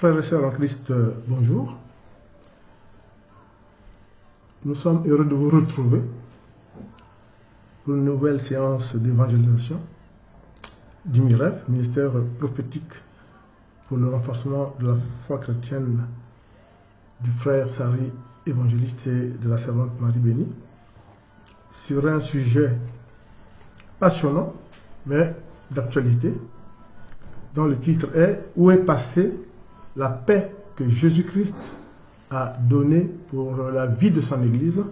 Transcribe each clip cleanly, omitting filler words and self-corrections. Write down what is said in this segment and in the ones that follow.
Frères et sœurs en Christ, bonjour. Nous sommes heureux de vous retrouver pour une nouvelle séance d'évangélisation du MIREF, ministère prophétique pour le renforcement de la foi chrétienne du frère Sari, évangéliste, et de la servante Marie Bénie, sur un sujet passionnant, mais d'actualité, dont le titre est « Où est passée la paix que Jésus-Christ a donnée pour la vie de son Église?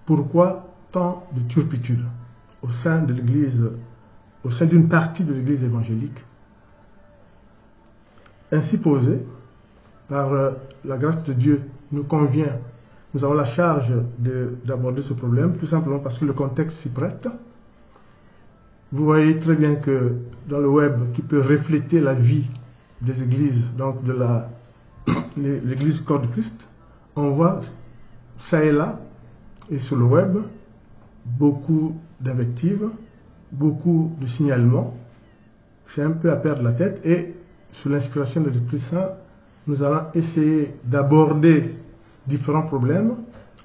Pourquoi tant de turpitude au sein de l'Église, au sein d'une partie de l'Église évangélique ?» Ainsi posé, par la grâce de Dieu, nous convient, nous avons la charge d'aborder ce problème, tout simplement parce que le contexte s'y prête. Vous voyez très bien que dans le web, qui peut refléter la vie des églises, donc de l'église corps de Christ, on voit ça et là, et sur le web, beaucoup d'invectives, beaucoup de signalements. C'est un peu à perdre la tête, et sous l'inspiration de l'Esprit Saint, nous allons essayer d'aborder différents problèmes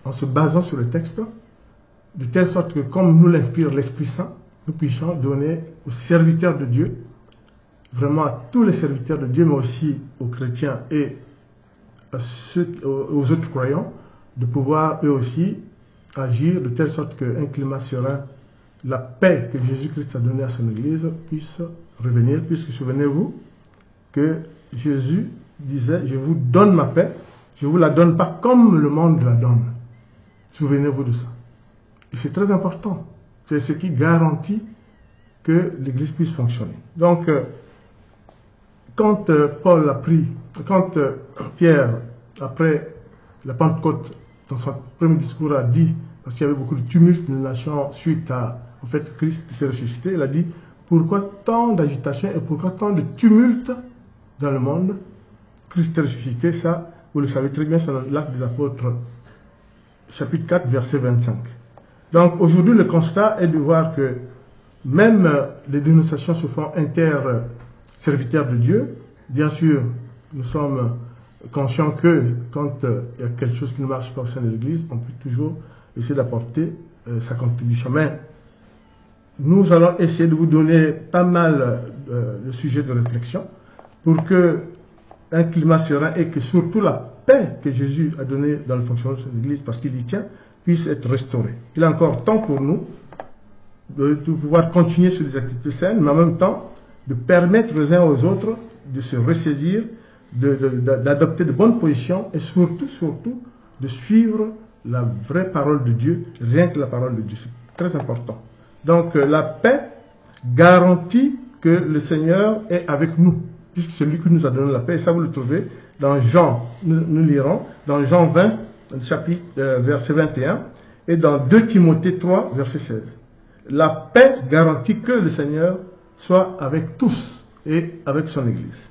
en se basant sur le texte, de telle sorte que, comme nous l'inspire l'Esprit Saint, nous puissions donner aux serviteurs de Dieu, vraiment à tous les serviteurs de Dieu, mais aussi aux chrétiens et aux autres croyants, de pouvoir eux aussi agir de telle sorte qu'un climat serein, la paix que Jésus-Christ a donnée à son Église puisse revenir, puisque souvenez-vous que Jésus disait « Je vous donne ma paix, je ne vous la donne pas comme le monde la donne ». Souvenez-vous de ça. Et c'est très important. C'est ce qui garantit que l'Église puisse fonctionner. Donc, quand Pierre, après la Pentecôte, dans son premier discours, a dit, parce qu'il y avait beaucoup de tumulte dans les nations suite au fait que Christ était ressuscité, il a dit, pourquoi tant d'agitation et pourquoi tant de tumulte dans le monde? Christ est ressuscité, ça, vous le savez très bien, c'est dans l'Acte des Apôtres, chapitre 4, verset 25. Donc aujourd'hui, le constat est de voir que même les dénonciations se font inter-serviteurs de Dieu. Bien sûr, nous sommes conscients que quand il y a quelque chose qui ne marche pas au sein de l'Église, on peut toujours essayer d'apporter sa contribution. Mais nous allons essayer de vous donner pas mal de sujets de réflexion pour que un climat serein et que surtout la paix que Jésus a donnée dans le fonctionnement de son Église, parce qu'il y tient, puisse être restauré. Il est encore temps pour nous de pouvoir continuer sur des activités saines, mais en même temps de permettre les uns aux autres de se ressaisir, d'adopter de bonnes positions et surtout de suivre la vraie parole de Dieu, rien que la parole de Dieu. C'est très important. Donc la paix garantit que le Seigneur est avec nous, puisque c'est lui qui nous a donné la paix. Et ça vous le trouvez dans Jean, nous lirons dans Jean 20, chapitre verset 21, et dans 2 Timothée 3, verset 16. La paix garantit que le Seigneur soit avec tous et avec son Église.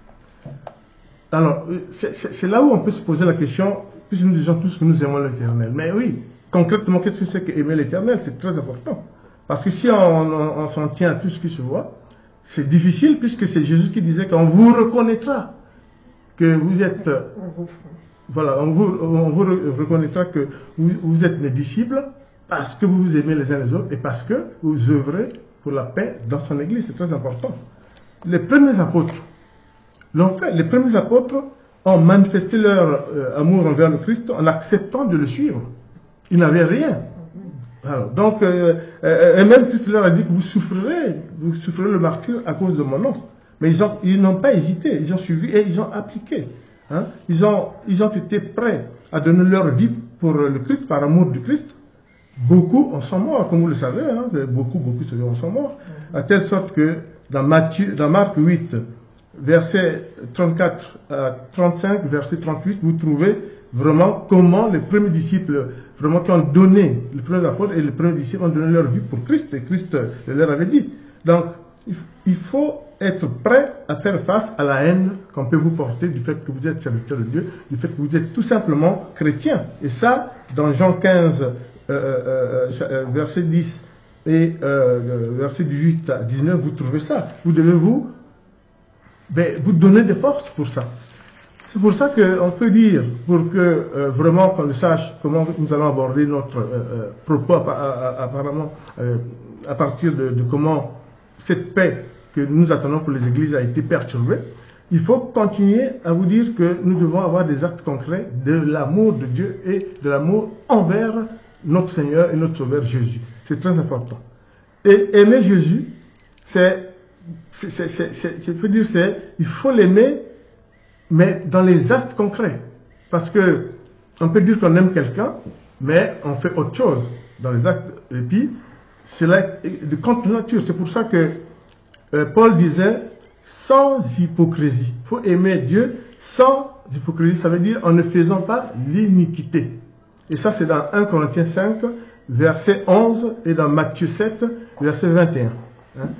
Alors, c'est là où on peut se poser la question, puisque nous disons tous que nous aimons l'Éternel. Mais oui, concrètement, qu'est-ce que c'est qu'aimer l'Éternel? C'est très important. Parce que si on s'en tient à tout ce qui se voit, c'est difficile, puisque c'est Jésus qui disait qu'on vous reconnaîtra que vous êtes... Voilà, on vous reconnaîtra que vous êtes mes disciples parce que vous vous aimez les uns les autres et parce que vous œuvrez pour la paix dans son Église. C'est très important. Les premiers apôtres l'ont fait. Les premiers apôtres ont manifesté leur amour envers le Christ en acceptant de le suivre. Ils n'avaient rien. Alors, donc, et même Christ leur a dit que vous souffrirez le martyre à cause de mon nom. Mais ils n'ont pas hésité. Ils ont suivi et ils ont appliqué. Hein? Ils ont été prêts à donner leur vie pour le Christ, par amour du Christ. Beaucoup en sont morts, comme vous le savez. Hein? Beaucoup en sont morts. À telle sorte que dans Marc 8, verset 34 à 35, verset 38, vous trouvez vraiment comment les premiers disciples, vraiment qui ont donné, les premiers apôtres et les premiers disciples ont donné leur vie pour Christ. Et Christ leur avait dit. Donc, il faut être prêt à faire face à la haine qu'on peut vous porter du fait que vous êtes serviteur de Dieu, du fait que vous êtes tout simplement chrétien. Et ça, dans Jean 15, verset 10 et verset 18 à 19, vous trouvez ça. Vous devez vous donner des forces pour ça. C'est pour ça qu'on peut dire, pour que vraiment qu'on sache comment nous allons aborder notre propos apparemment à partir de comment cette paix que nous attendons pour les églises a été perturbée, il faut continuer à vous dire que nous devons avoir des actes concrets de l'amour de Dieu et de l'amour envers notre Seigneur et notre Sauveur Jésus. C'est très important. Et aimer Jésus, je peux dire, il faut l'aimer, mais dans les actes concrets. Parce que on peut dire qu'on aime quelqu'un, mais on fait autre chose dans les actes. Et puis, c'est là de contre nature. C'est pour ça que Paul disait, sans hypocrisie. Il faut aimer Dieu sans hypocrisie. Ça veut dire en ne faisant pas l'iniquité. Et ça, c'est dans 1 Corinthiens 5, verset 11, et dans Matthieu 7, verset 21.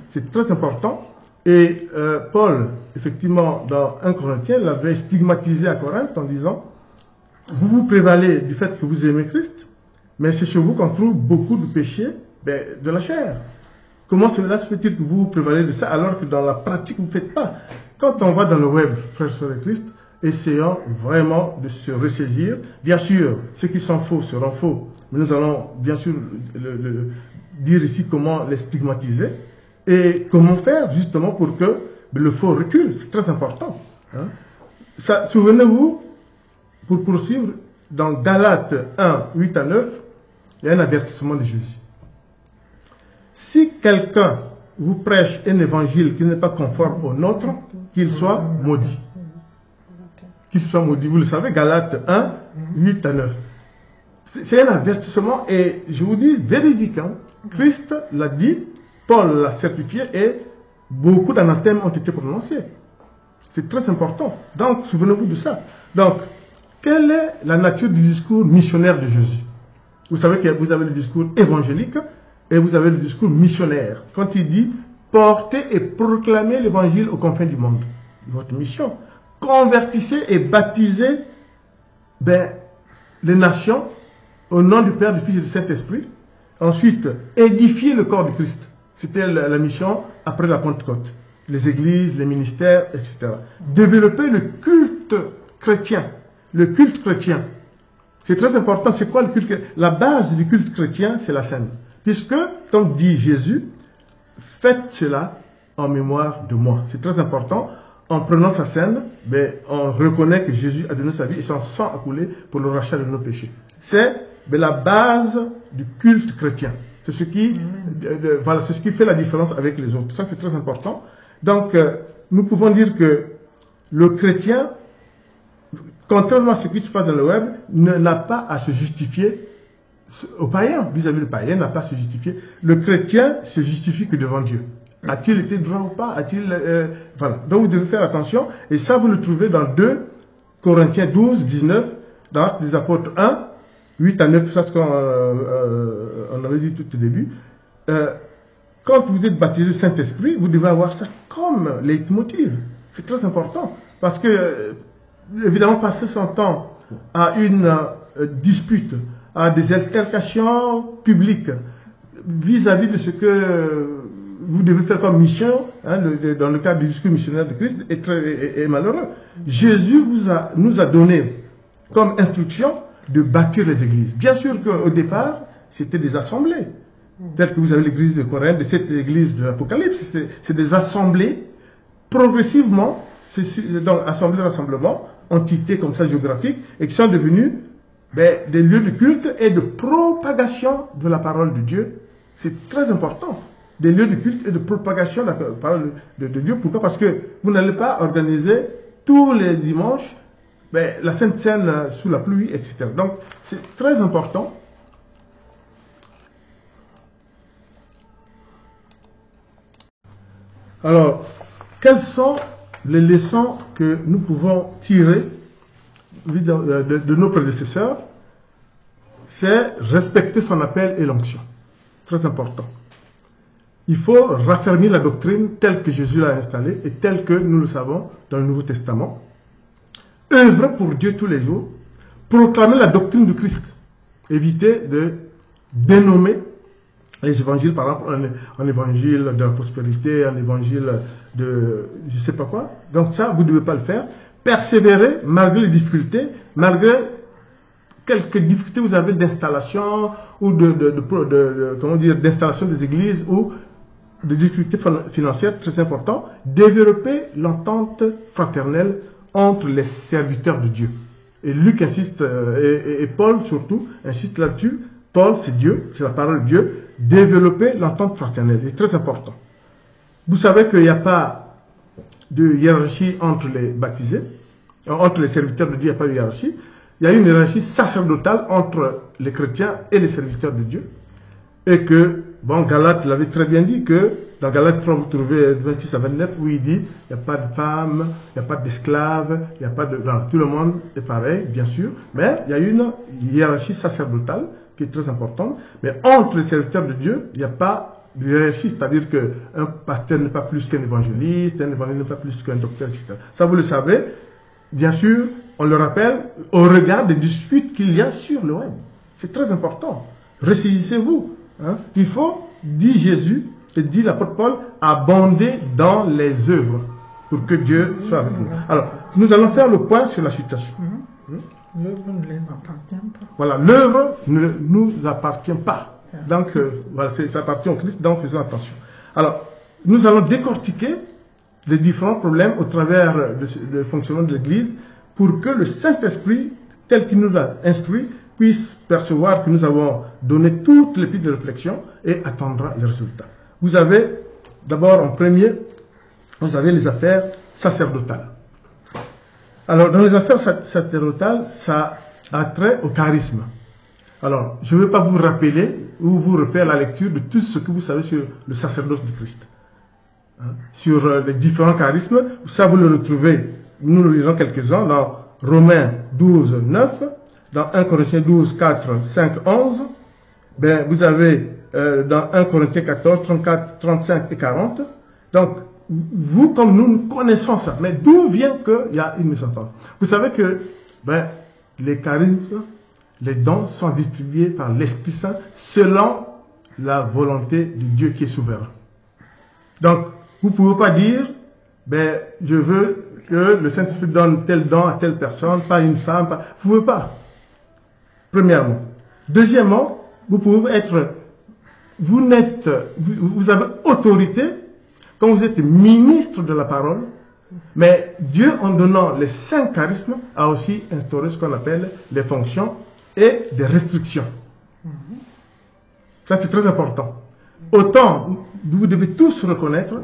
C'est très important. Et Paul, effectivement, dans 1 Corinthiens, l'avait stigmatisé à Corinthe en disant, vous vous prévalez du fait que vous aimez Christ, mais c'est chez vous qu'on trouve beaucoup de péchés de la chair. Comment cela se fait-il que vous vous prévalez de ça alors que dans la pratique vous ne faites pas? Quand on va dans le web, frères et sœurs de Christ, essayons vraiment de se ressaisir. Bien sûr, ceux qui sont faux seront faux, mais nous allons bien sûr dire ici comment les stigmatiser et comment faire justement pour que le faux recule. C'est très important. Souvenez-vous, pour poursuivre, dans Galates 1, 8 à 9, il y a un avertissement de Jésus. Si quelqu'un vous prêche un évangile qui n'est pas conforme au nôtre, qu'il soit maudit. Qu'il soit maudit. Vous le savez, Galates 1, 8 à 9. C'est un avertissement et je vous dis véridique. Christ l'a dit, Paul l'a certifié et beaucoup d'anathèmes ont été prononcés. C'est très important. Donc, souvenez-vous de ça. Donc, quelle est la nature du discours missionnaire de Jésus? Vous savez que vous avez le discours évangélique et vous avez le discours missionnaire. Quand il dit porter et proclamer l'évangile aux confins du monde, votre mission. Convertissez et baptisez les nations au nom du Père, du Fils et du Saint-Esprit. Ensuite, édifier le corps de Christ. C'était la mission après la Pentecôte. Les églises, les ministères, etc. Développer le culte chrétien. Le culte chrétien. C'est très important. C'est quoi le culte chrétien? La base du culte chrétien, c'est la scène. Puisque, comme dit Jésus, faites cela en mémoire de moi. C'est très important. En prenant sa scène, on reconnaît que Jésus a donné sa vie et son sang a coulé pour le rachat de nos péchés. C'est la base du culte chrétien. C'est ce qui fait la différence avec les autres. Ça, c'est très important. Donc, nous pouvons dire que le chrétien, contrairement à ce qui se passe dans le web, n'a pas à se justifier au païen, vis-à-vis du païen, n'a pas à se justifier. Le chrétien se justifie que devant Dieu. A-t-il été droit ou pas? Voilà. Donc vous devez faire attention. Et ça, vous le trouvez dans 2 Corinthiens 12, 19, dans Actes des Apôtres 1, 8 à 9, ça c'est ce qu'on avait dit tout au début. Quand vous êtes baptisé du Saint-Esprit, vous devez avoir ça comme leitmotiv. C'est très important. Parce que, évidemment, passer son temps à une dispute, à des altercations publiques, vis-à-vis de ce que vous devez faire comme mission, dans le cadre du discours missionnaire de Christ, est malheureux. Jésus nous a donné comme instruction de bâtir les églises. Bien sûr qu'au départ, c'était des assemblées. Tel que vous avez l'église de Corinthe, de cette église de l'Apocalypse, c'est des assemblées, progressivement, donc assemblée, rassemblement, entités comme ça géographiques, et qui sont devenues des lieux de culte et de propagation de la parole de Dieu. C'est très important. Des lieux de culte et de propagation de la parole de Dieu. Pourquoi? Parce que vous n'allez pas organiser tous les dimanches la Sainte Seine sous la pluie, etc. Donc, c'est très important. Alors, quelles sont les leçons que nous pouvons tirer de nos prédécesseurs? C'est respecter son appel et l'onction. Très important. Il faut raffermir la doctrine telle que Jésus l'a installée et telle que nous le savons dans le Nouveau Testament. Œuvrer pour Dieu tous les jours. Proclamer la doctrine du Christ. Éviter de dénommer les évangiles, par exemple, un évangile de la prospérité, un évangile de je ne sais pas quoi. Donc ça, vous ne devez pas le faire. persévérer malgré les difficultés, malgré quelques difficultés que vous avez d'installation ou comment dire, d'installation des églises ou des difficultés financières très importantes, développer l'entente fraternelle entre les serviteurs de Dieu. Et Luc insiste, et Paul surtout, insiste là-dessus. Paul, c'est Dieu, c'est la parole de Dieu. Développer l'entente fraternelle, c'est très important. Vous savez qu'il n'y a pas de hiérarchie entre les baptisés, entre les serviteurs de Dieu, il n'y a pas de hiérarchie. Il y a une hiérarchie sacerdotale entre les chrétiens et les serviteurs de Dieu. Et que, bon, Galate l'avait très bien dit, que dans Galate 3, vous trouvez 26 à 29, où il dit, il n'y a pas de femmes, il n'y a pas d'esclaves, il n'y a pas de... Non, tout le monde est pareil, bien sûr, mais il y a une hiérarchie sacerdotale qui est très importante. Mais entre les serviteurs de Dieu, il n'y a pas de hiérarchie, c'est-à-dire qu'un pasteur n'est pas plus qu'un évangéliste, un évangéliste n'est pas plus qu'un docteur, etc. Ça, vous le savez, bien sûr, on le rappelle, au regard des disputes qu'il y a sur le web. C'est très important. Ressaisissez-vous. Hein? Il faut, dit Jésus, et dit l'apôtre Paul, abonder dans les œuvres pour que Dieu soit avec nous. Alors, nous allons faire le point sur la situation. L'œuvre ne les appartient pas. Voilà, l'œuvre ne nous appartient pas. Donc, voilà, ça appartient au Christ, donc faisons attention. Alors, nous allons décortiquer les différents problèmes au travers du fonctionnement de l'Église pour que le Saint-Esprit, tel qu'il nous a instruit, puisse percevoir que nous avons donné toutes les pistes de réflexion et attendra les résultats. Vous avez, d'abord en premier, vous avez les affaires sacerdotales. Alors, dans les affaires sacerdotales, ça a trait au charisme. Alors, je ne vais pas vous rappeler ou vous refaire la lecture de tout ce que vous savez sur le sacerdoce du Christ. Sur les différents charismes, ça vous le retrouvez, nous le lisons quelques-uns dans Romains 12, 9, dans 1 Corinthiens 12, 4, 5, 11, ben, vous avez dans 1 Corinthiens 14, 34, 35 et 40. Donc, vous comme nous connaissons ça, mais d'où vient qu'il y a une mésentente? Vous savez que ben, les charismes, les dons sont distribués par l'Esprit Saint selon la volonté de Dieu qui est souverain. Donc, vous ne pouvez pas dire, ben, je veux que le Saint-Esprit donne tel don à telle personne, pas une femme, pas... Vous ne pouvez pas. Premièrement. Deuxièmement, vous pouvez être, vous avez autorité quand vous êtes ministre de la parole, mais Dieu, en donnant les 5 charismes, a aussi instauré ce qu'on appelle les fonctions et des restrictions. Ça, c'est très important. Autant, vous devez tous reconnaître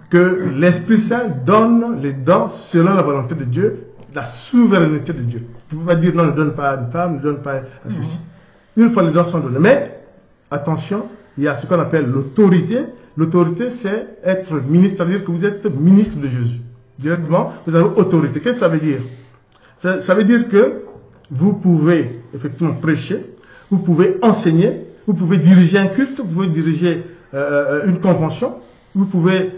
que l'Esprit Saint donne les dons selon la volonté de Dieu, la souveraineté de Dieu. Vous ne pouvez pas dire non, ne donne pas à une femme, ne donne pas à ceci. Une fois les dons sont donnés. Mais, attention, il y a ce qu'on appelle l'autorité. L'autorité, c'est être ministre, c'est-à-dire que vous êtes ministre de Jésus. Directement, vous avez autorité. Qu'est-ce que ça veut dire? Ça veut dire que vous pouvez effectivement prêcher, vous pouvez enseigner, vous pouvez diriger un culte, vous pouvez diriger une convention, vous pouvez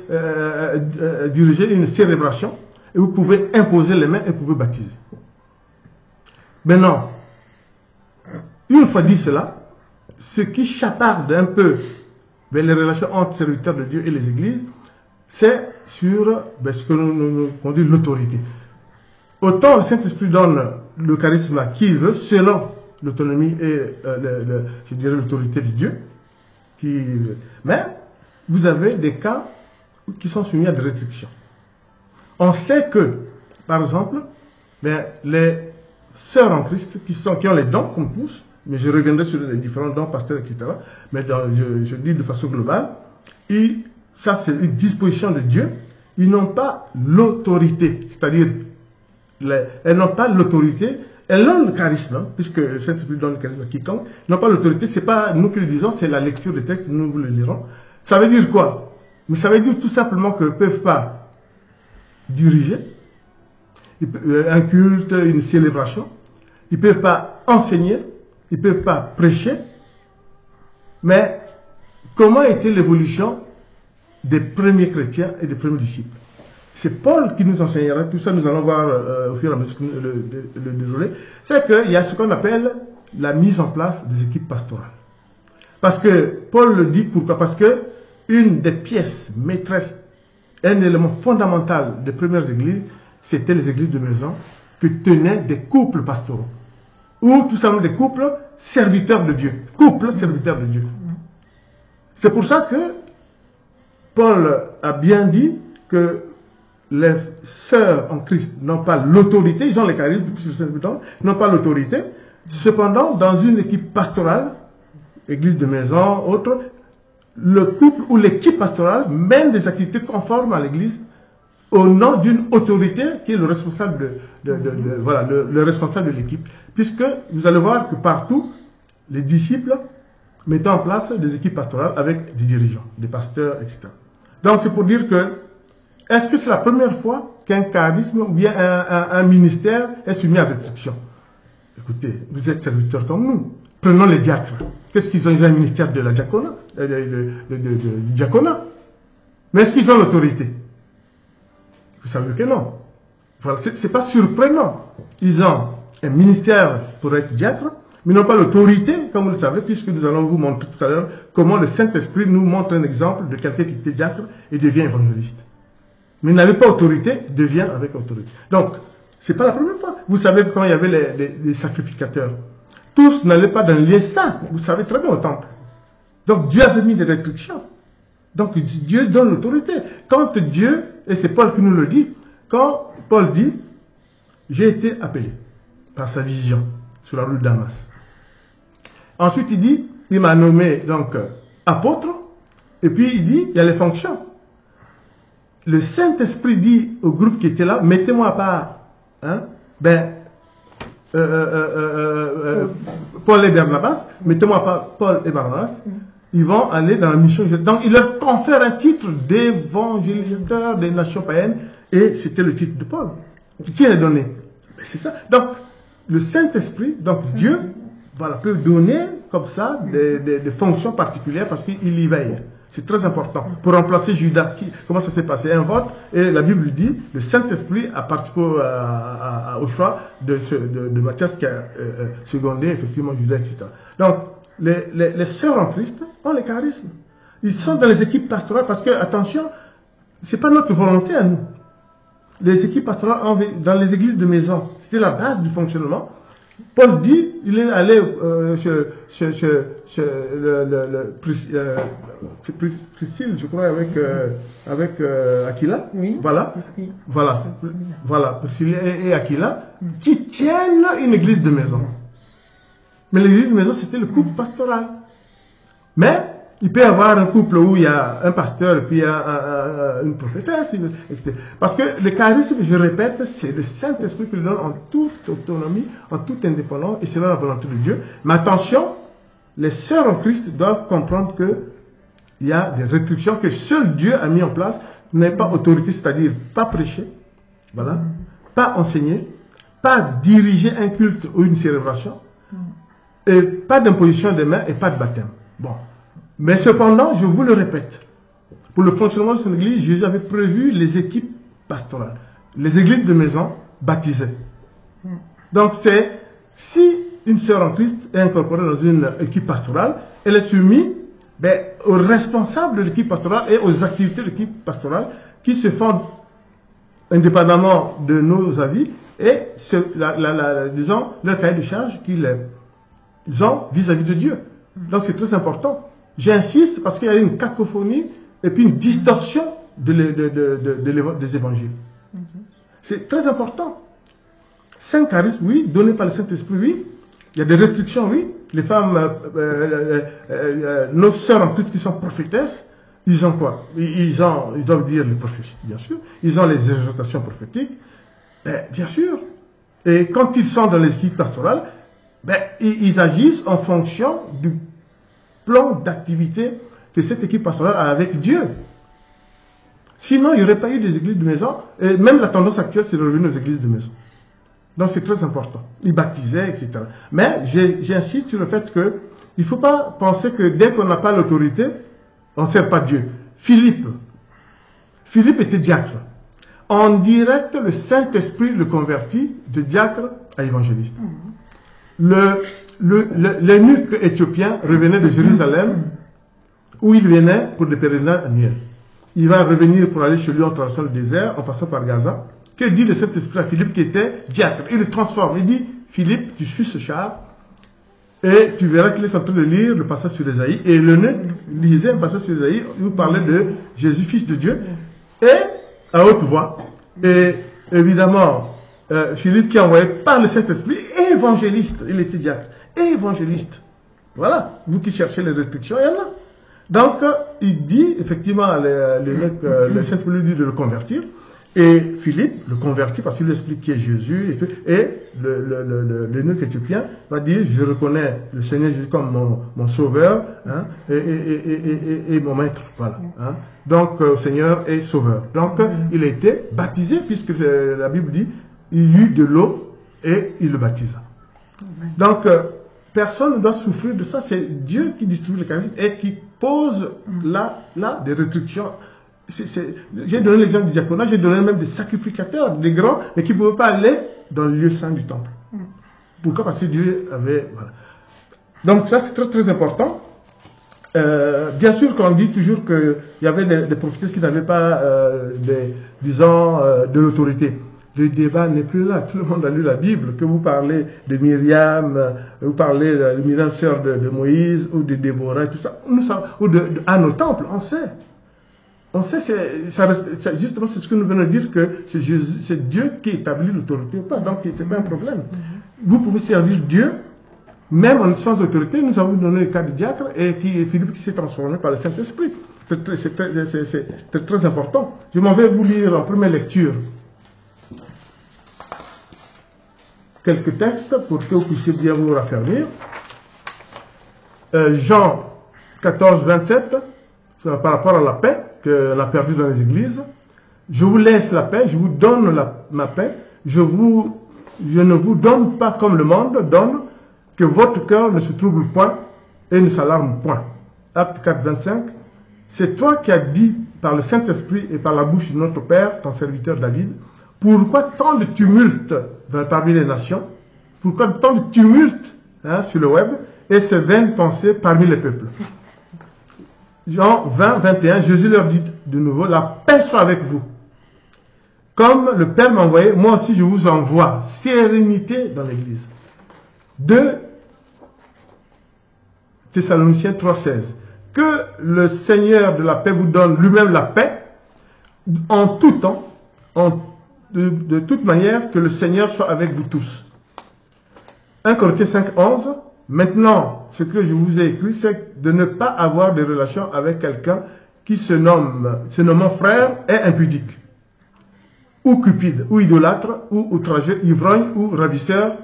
diriger une célébration, et vous pouvez imposer les mains et vous pouvez baptiser. Maintenant, une fois dit cela, ce qui chaparde un peu les relations entre serviteurs de Dieu et les églises, c'est sur ce que on dit l'autorité. Autant le Saint-Esprit donne le charisme à qui il veut, selon l'autonomie et je dirais l'autorité de Dieu. Mais vous avez des cas qui sont soumis à des restrictions. On sait que, par exemple, les sœurs en Christ qui ont les dons comme tous, mais je reviendrai sur les différents dons, pasteurs, etc. Mais je dis de façon globale, ça c'est une disposition de Dieu. Ils n'ont pas l'autorité, c'est-à-dire, elles n'ont pas l'autorité, elles ont le charisme, puisque le Saint-Esprit donne le charisme à quiconque. Ils n'ont pas l'autorité, c'est pas nous qui le disons, c'est la lecture des textes, nous vous le lirons. Ça veut dire quoi? Mais ça veut dire tout simplement qu'ils ne peuvent pas diriger un culte, une célébration, ils ne peuvent pas enseigner, ils ne peuvent pas prêcher. Mais comment était l'évolution des premiers chrétiens et des premiers disciples? C'est Paul qui nous enseignera, tout ça nous allons voir au fur et à mesure que le dérouler. C'est qu'il y a ce qu'on appelle la mise en place des équipes pastorales. Parce que Paul le dit, pourquoi? Parce que une des pièces maîtresses, un élément fondamental des premières églises, c'était les églises de maison que tenaient des couples pastoraux. Ou tout simplement des couples serviteurs de Dieu. Couples serviteurs de Dieu. C'est pour ça que Paul a bien dit que les sœurs en Christ n'ont pas l'autorité, ils ont les charismes, ils n'ont pas l'autorité. Cependant, dans une équipe pastorale, église de maison, autre, le couple ou l'équipe pastorale mène des activités conformes à l'église au nom d'une autorité qui est le responsable voilà, le responsable de l'équipe. Puisque vous allez voir que partout, les disciples mettent en place des équipes pastorales avec des dirigeants, des pasteurs, etc. Donc c'est pour dire que, est-ce que c'est la première fois qu'un charisme ou bien un ministère est soumis à restriction? Écoutez, vous êtes serviteurs comme nous. Prenons les diacres. Qu'est-ce qu'ils ont? Ils ont un ministère de la diaconat, du diaconat. Mais est-ce qu'ils ont l'autorité? Vous savez que non. Voilà, c'est pas surprenant. Ils ont un ministère pour être diacre, mais n'ont pas l'autorité, comme vous le savez, puisque nous allons vous montrer tout à l'heure comment le Saint-Esprit nous montre un exemple de quelqu'un qui était diacre et devient évangéliste. Mais il n'avait pas autorité, devient avec autorité. Donc, c'est pas la première fois. Vous savez quand il y avait les sacrificateurs, tous n'allaient pas dans les saints, vous savez très bien, au temple. Donc Dieu avait mis des restrictions. Donc Dieu donne l'autorité. Quand Dieu, et c'est Paul qui nous le dit, quand Paul dit, j'ai été appelé par sa vision sur la rue de Damas. Ensuite il dit, il m'a nommé donc apôtre, et puis il dit, il y a les fonctions. Le Saint-Esprit dit au groupe qui était là, mettez-moi à part. Hein? Paul et Barnabas, mettez-moi à part Paul et Barnabas, ils vont aller dans la mission. Donc il leur confère un titre d'évangélisateur des nations païennes, et c'était le titre de Paul. Qui l'a donné? C'est ça. Donc le Saint-Esprit, donc Dieu, voilà, peut donner comme ça des fonctions particulières parce qu'il y veille. C'est très important. Pour remplacer Judas, comment ça s'est passé? Un vote, et la Bible dit, le Saint-Esprit a participé au choix de Matthias qui a secondé effectivement Judas, etc. Donc, les sœurs en Christ ont les charismes. Ils sont dans les équipes pastorales parce que, attention, c'est pas notre volonté à nous. Les équipes pastorales dans les églises de maison, c'est la base du fonctionnement. Paul dit, il est allé chez Priscille, je crois, avec Aquila. Oui. Voilà. Priscille. Voilà, Priscille et Aquila, qui tiennent une église de maison. Mais l'église de maison, c'était le couple pastoral. Mais il peut y avoir un couple où il y a un pasteur et puis il y a une prophétesse, etc. Parce que le charisme, je répète, c'est le Saint-Esprit qui le donne en toute autonomie, en toute indépendance, et selon la volonté de Dieu. Mais attention, les sœurs en Christ doivent comprendre qu'il y a des restrictions que seul Dieu a mis en place. Vous n'avez pas autorité, c'est-à-dire pas prêcher, voilà, pas enseigner, pas diriger un culte ou une célébration, et pas d'imposition des mains et pas de baptême. Bon. Mais cependant, je vous le répète, pour le fonctionnement de son église, Jésus avait prévu les équipes pastorales, les églises de maison baptisées. Donc si une sœur en Christ est incorporée dans une équipe pastorale, elle est soumise aux responsables de l'équipe pastorale et aux activités de l'équipe pastorale qui se font indépendamment de nos avis et disons leur cahier de charge qu'ils ont vis-à-vis de Dieu. Donc c'est très important. J'insiste parce qu'il y a une cacophonie et puis une distorsion des évangiles. C'est très important. Saint charisme, oui. Donné par le Saint-Esprit, oui. Il y a des restrictions, oui. Les femmes, nos sœurs en plus qui sont prophétesses, ils ont quoi? Ils doivent dire les prophéties, bien sûr. Ils ont les exhortations prophétiques, bien sûr. Et quand ils sont dans les équipes pastorales, ils agissent en fonction du plan d'activité que cette équipe pastorale a avec Dieu. Sinon, il n'y aurait pas eu des églises de maison. Et même la tendance actuelle, c'est de revenir aux églises de maison. Donc, c'est très important. Ils baptisaient, etc. Mais j'insiste sur le fait que il ne faut pas penser que dès qu'on n'a pas l'autorité, on ne sert pas Dieu. Philippe était diacre. En direct, le Saint-Esprit le convertit de diacre à évangéliste. L'eunuque éthiopien revenait de Jérusalem où il venait pour des pèlerinages annuels. Il va revenir pour aller chez lui en traversant le désert, en passant par Gaza. Que dit le Saint-Esprit à Philippe qui était diacre? Il le transforme. Il dit, Philippe, tu suis ce char et tu verras qu'il est en train de lire le passage sur Ésaïe. Et l'eunuque lisait un passage sur Ésaïe où il parlait de Jésus, fils de Dieu, et à haute voix. Et évidemment, Philippe qui est envoyé par le Saint-Esprit, évangéliste, il était diacre, évangéliste. Voilà, vous qui cherchez les restrictions, il y en a. Donc, il dit, effectivement, le Saint-Esprit lui dit de le convertir. Et Philippe le convertit parce qu'il lui explique qui est Jésus. Et l'eunuque éthiopien va dire, je reconnais le Seigneur Jésus comme mon sauveur, hein, et mon maître. Voilà. Hein. Donc, Seigneur et sauveur. Donc, il a été baptisé, puisque la Bible dit, il eut de l'eau et il le baptisa. Donc, personne ne doit souffrir de ça. C'est Dieu qui distribue le charisme et qui pose là des restrictions. J'ai donné l'exemple du diaconat, j'ai donné même des sacrificateurs, des grands, mais qui ne pouvaient pas aller dans le lieu saint du temple. Pourquoi? Parce que Dieu avait... Voilà. Donc ça, c'est très très important. Bien sûr qu'on dit toujours qu'il y avait des prophétesses qui n'avaient pas, de l'autorité. Le débat n'est plus là. Tout le monde a lu la Bible. Que vous parlez de Myriam, vous parlez de Myriam, sœur de Moïse, ou de Déborah, tout ça. Nous savons, ou à nos temples, on sait. On sait, justement, c'est ce que nous venons de dire, que c'est Dieu qui établit l'autorité ou pas. Donc, ce n'est pas un problème. Vous pouvez servir Dieu, même sans autorité. Nous avons donné le cas du diacre, et Philippe qui s'est transformé par le Saint-Esprit. C'est très important. Je m'en vais vous lire en première lecture quelques textes pour que vous puissiez bien vous raffermir. Jean 14, 27, par rapport à la paix qu'on a perdue dans les églises. Je vous laisse la paix, je vous donne ma paix. Je ne vous donne pas comme le monde donne, que votre cœur ne se trouble point et ne s'alarme point. Acte 4, 25. C'est toi qui as dit par le Saint-Esprit et par la bouche de notre Père, ton serviteur David, pourquoi tant de tumulte parmi les nations? Pourquoi tant de tumulte sur le web et ces vaines pensées parmi les peuples? Jean 20, 21, Jésus leur dit de nouveau, la paix soit avec vous. Comme le Père m'a envoyé, moi aussi je vous envoie. Sérénité dans l'Église. 2 Thessaloniciens 3, 16. Que le Seigneur de la paix vous donne lui-même la paix, en tout temps, de toute manière, que le Seigneur soit avec vous tous. 1 Corinthiens 5, 11. Maintenant, ce que je vous ai écrit, c'est de ne pas avoir de relation avec quelqu'un qui se nommant frère est impudique, ou cupide, ou idolâtre, ou outrageux, ivrogne, ou ravisseur,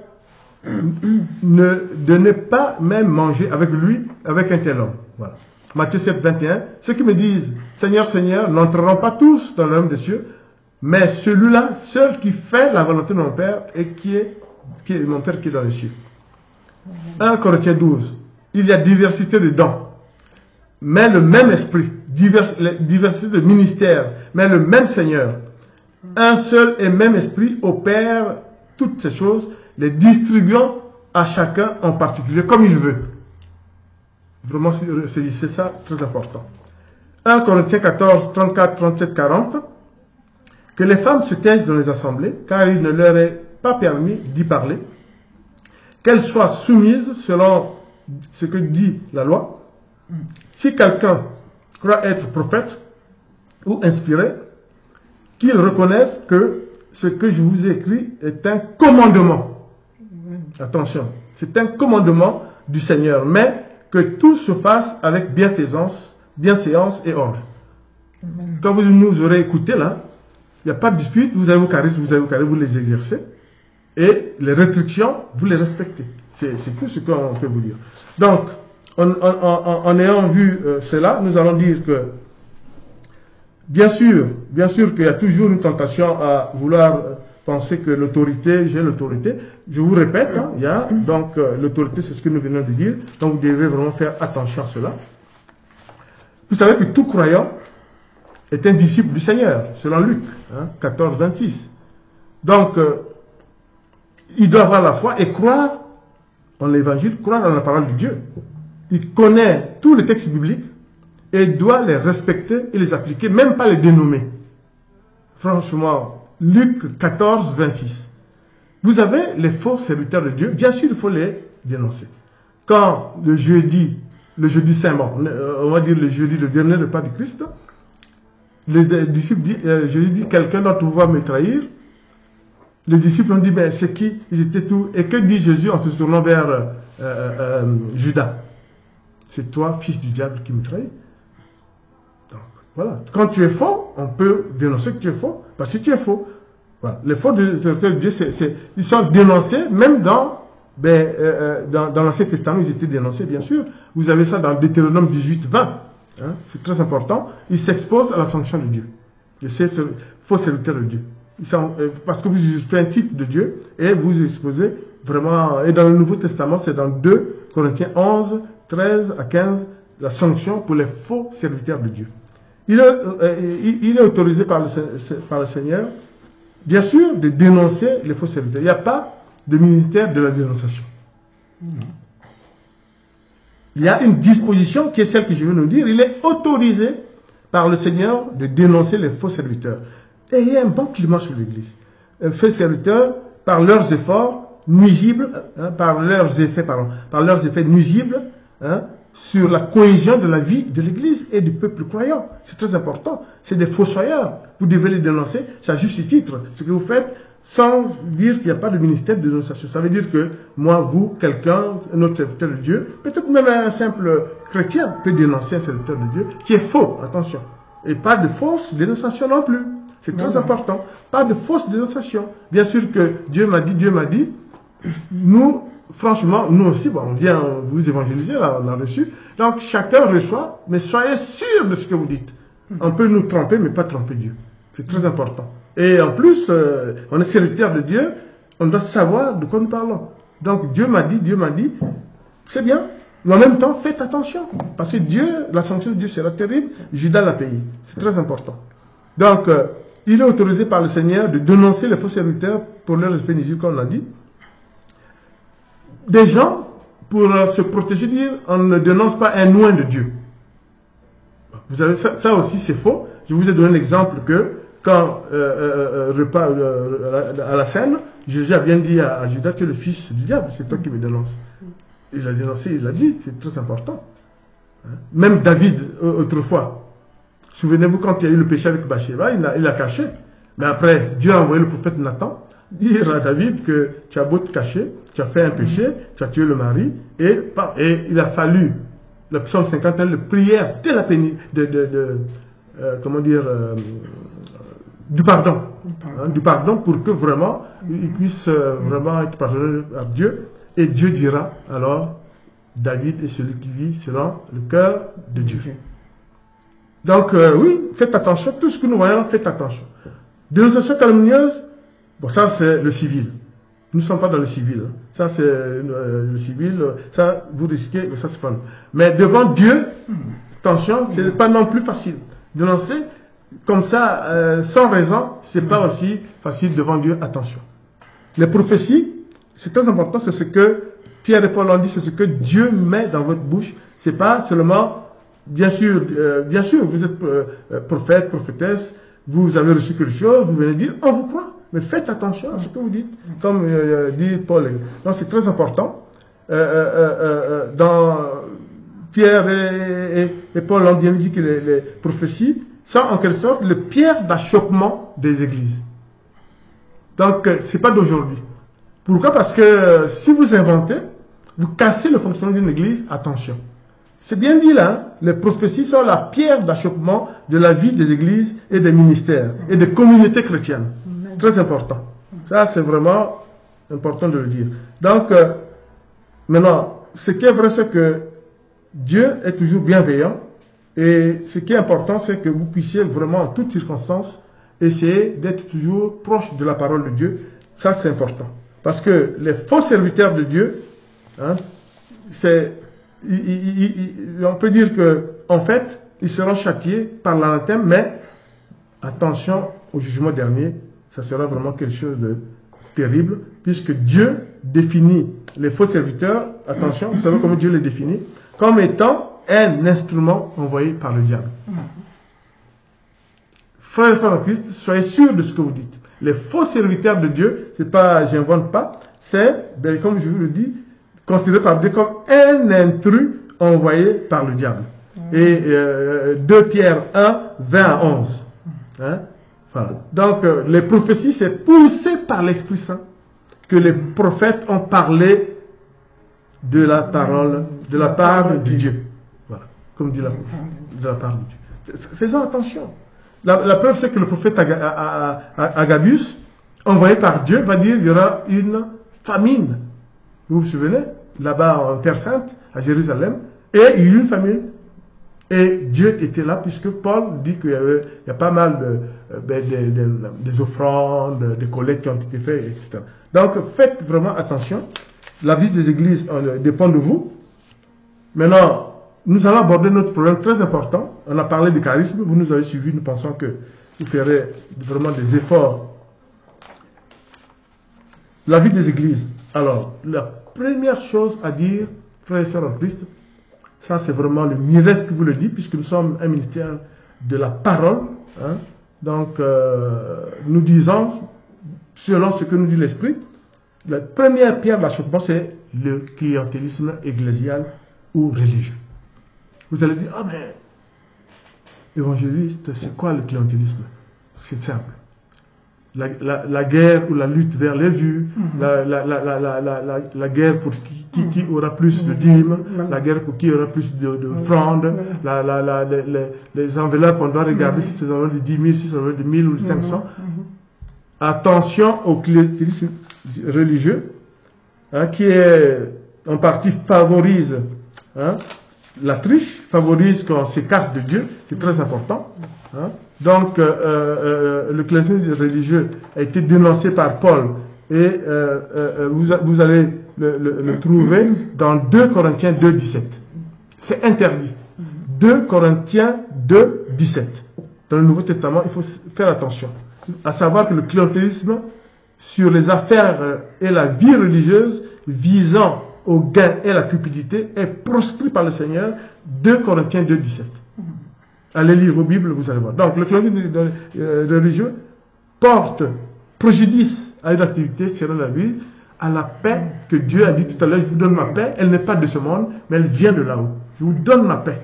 de ne pas même manger avec lui, avec un tel homme. Voilà. Matthieu 7, 21. Ceux qui me disent, Seigneur, Seigneur, n'entreront pas tous dans le royaume des cieux, mais celui-là, seul qui fait la volonté de mon Père, et qui est mon Père qui est dans les cieux. 1 Corinthiens 12. Il y a diversité de dons, mais le même esprit, diversité de ministères, mais le même Seigneur. Un seul et même esprit opère toutes ces choses, les distribuant à chacun en particulier comme il veut. Vraiment, c'est ça très important. 1 Corinthiens 14, 34, 37, 40. Que les femmes se taisent dans les assemblées, car il ne leur est pas permis d'y parler. Qu'elles soient soumises selon ce que dit la loi. Si quelqu'un croit être prophète ou inspiré, qu'il reconnaisse que ce que je vous ai écrit est un commandement. Attention, c'est un commandement du Seigneur, mais que tout se fasse avec bienséance et ordre. Quand vous nous aurez écouté là, il n'y a pas de dispute, vous avez vos charismes, vous les exercez, et les restrictions, vous les respectez. C'est tout ce qu'on peut vous dire. Donc, en ayant vu cela, nous allons dire que, bien sûr qu'il y a toujours une tentation à vouloir penser que l'autorité, j'ai l'autorité. Je vous répète, il y a donc l'autorité, c'est ce que nous venons de dire. Donc, vous devez vraiment faire attention à cela. Vous savez que tout croyant est un disciple du Seigneur, selon Luc 14, 26. Donc, il doit avoir la foi et croire en l'évangile, croire en la parole de Dieu. Il connaît tous les textes bibliques et doit les respecter et les appliquer, même pas les dénommer. Franchement, Luc 14, 26. Vous avez les faux serviteurs de Dieu, bien sûr, il faut les dénoncer. Quand le jeudi saint, on va dire le jeudi, le dernier repas du Christ, les disciples disent, Jésus dit, quelqu'un d'entre vous va me trahir. Les disciples ont dit, mais c'est qui? Ils étaient tous. Et que dit Jésus en se tournant vers Judas? C'est toi, fils du diable, qui me trahis. Donc, voilà. Quand tu es faux, on peut dénoncer que tu es faux, parce que tu es faux. Voilà. Les faux serviteurs de Dieu, ils sont dénoncés, même dans l'Ancien Testament, ils étaient dénoncés, bien sûr. Vous avez ça dans Deutéronome 18, 20. Hein, c'est très important. Ils s'exposent à la sanction de Dieu. Et c'est ce faux serviteur de Dieu. Parce que vous usurpez un titre de Dieu et vous exposez vraiment. Et dans le Nouveau Testament, c'est dans 2 Corinthiens 11, 13 à 15, la sanction pour les faux serviteurs de Dieu. Il est autorisé par le Seigneur, bien sûr, de dénoncer les faux serviteurs. Il n'y a pas de ministère de la dénonciation. Il y a une disposition qui est celle que je veux nous dire. Il est autorisé par le Seigneur de dénoncer les faux serviteurs. Et il y a un bon climat sur l'Église. Les faux serviteurs, par leurs efforts nuisibles, par leurs effets nuisibles, sur la cohésion de la vie de l'Église et du peuple croyant. C'est très important. C'est des fossoyeurs. Vous devez les dénoncer, c'est à juste titre. Ce que vous faites, sans dire qu'il n'y a pas de ministère de dénonciation. Ça veut dire que moi, vous, quelqu'un, un autre serviteur de Dieu, peut-être même un simple chrétien peut dénoncer un serviteur de Dieu qui est faux, attention. Et pas de fausse dénonciation non plus. C'est très important. Pas de fausse dénonciation. Bien sûr que Dieu m'a dit. Nous, franchement, nous aussi, on vient vous évangéliser, là, on a reçu. Donc, chacun reçoit, mais soyez sûr de ce que vous dites. On peut nous tromper, mais pas tromper Dieu. C'est très important. Et en plus, on est serviteur de Dieu, on doit savoir de quoi nous parlons. Donc, Dieu m'a dit, c'est bien. Mais en même temps, faites attention. Parce que Dieu, la sanction de Dieu sera terrible. Judas l'a payé. C'est très important. Donc, il est autorisé par le Seigneur de dénoncer les faux serviteurs pour leur respect nuisible, comme on l'a dit. Des gens, pour se protéger, dire, on ne dénonce pas un oint de Dieu. Vous avez ça aussi, c'est faux. Je vous ai donné l'exemple que quand repas à la scène, Jésus a bien dit à Judas, tu es le fils du diable, c'est toi qui me dénonces. Il a dénoncé, il l'a dit, c'est très important. Même David, autrefois, souvenez-vous quand il y a eu le péché avec Bathsheba, il a caché. Mais après, Dieu a envoyé le prophète Nathan dire à David que tu as beau te cacher, tu as fait un péché, tu as tué le mari, et il a fallu, le psaume 51, le prière dès la du pardon. Du pardon pour que vraiment, il puisse vraiment être pardonné à Dieu. Et Dieu dira alors, David est celui qui vit selon le cœur de Dieu. Donc, oui, faites attention. Tout ce que nous voyons, faites attention. Dénonciation calomnieuse, bon, ça c'est le civil. Nous ne sommes pas dans le civil. Ça c'est le civil. Ça, vous risquez, mais ça c'est pas nous. Mais devant Dieu, attention, ce n'est pas non plus facile. Dénoncer comme ça, sans raison, c'est pas aussi facile devant Dieu. Attention. Les prophéties, c'est très important. C'est ce que Pierre et Paul ont dit. C'est ce que Dieu met dans votre bouche. C'est pas seulement, bien sûr, vous êtes prophète, prophétesse. Vous avez reçu quelque chose, vous venez dire, on vous croit. Mais faites attention à ce que vous dites, comme dit Paul. Donc c'est très important. Dans Pierre et Paul ont bien dit que les prophéties sont en quelque sorte le pierre d'achoppement des églises. Donc c'est pas d'aujourd'hui. Pourquoi? Parce que si vous inventez, vous cassez le fonctionnement d'une église, attention. C'est bien dit là, hein? Les prophéties sont la pierre d'achoppement de la vie des églises et des ministères et des communautés chrétiennes. Très important. Ça, c'est vraiment important de le dire. Donc, maintenant, ce qui est vrai, c'est que Dieu est toujours bienveillant et ce qui est important, c'est que vous puissiez vraiment, en toutes circonstances, essayer d'être toujours proche de la parole de Dieu. Ça, c'est important. Parce que les faux serviteurs de Dieu, hein, on peut dire que, en fait, ils seront châtiés par l'anathème, mais attention au jugement dernier, ça sera vraiment quelque chose de terrible, puisque Dieu définit les faux serviteurs, attention, vous savez comment Dieu les définit, comme étant un instrument envoyé par le diable. Frères et sœurs en Christ, soyez sûrs de ce que vous dites. Les faux serviteurs de Dieu, c'est pas, j'invente pas, c'est, ben, comme je vous le dis, considéré par Dieu comme un intrus envoyé par le diable. Et 2 Pierre 1, 20 à 11. Hein? Voilà. Donc, les prophéties, c'est poussé par l'Esprit Saint que les prophètes ont parlé de la parole, de la part de Dieu. Voilà. Comme dit la part de Dieu. Faisons attention. La preuve, c'est que le prophète Agabus, envoyé par Dieu, va dire qu'il y aura une famine. Vous vous souvenez? Là-bas en Terre Sainte, à Jérusalem, et il y a eu une famine. Et Dieu était là, puisque Paul dit qu'il y a pas mal des offrandes, des collectes qui ont été faites, etc. Donc, faites vraiment attention. La vie des églises dépend de vous. Maintenant, nous allons aborder notre problème très important. On a parlé du charisme. Vous nous avez suivis. Nous pensons que vous ferez vraiment des efforts. La vie des églises. Alors, la première chose à dire, frères et sœurs en Christ, ça c'est vraiment le miracle qui vous le dit, puisque nous sommes un ministère de la parole. Hein. Donc, nous disons, selon ce que nous dit l'Esprit, la première pierre de l'achoppement, c'est le clientélisme ecclésial ou religieux. Vous allez dire, ah mais, évangéliste, c'est quoi le clientélisme? C'est simple. La guerre ou la lutte vers les vues, la guerre pour qui aura plus de dîmes, la guerre pour qui aura plus d'offrandes, les enveloppes, on doit regarder si c'est des enveloppes de 10 000, si c'est des enveloppes de 1000 ou de 500. Attention au clientélisme religieux, hein, qui est en partie favorise la triche, favorise qu'on s'écarte de Dieu, c'est très important. Hein. Donc, le clientélisme religieux a été dénoncé par Paul et vous allez le trouver dans 2 Corinthiens 2, 17. C'est interdit. 2 Corinthiens 2, 17. Dans le Nouveau Testament, il faut faire attention. À savoir que le clientélisme sur les affaires et la vie religieuse visant au gain et la cupidité est proscrit par le Seigneur. 2 Corinthiens 2, 17. Allez lire vos Bibles, vous allez voir. Donc, le clientélisme religieux porte préjudice à une activité selon la vie, à la paix que Dieu a dit tout à l'heure, je vous donne ma paix, elle n'est pas de ce monde, mais elle vient de là-haut. Je vous donne ma paix.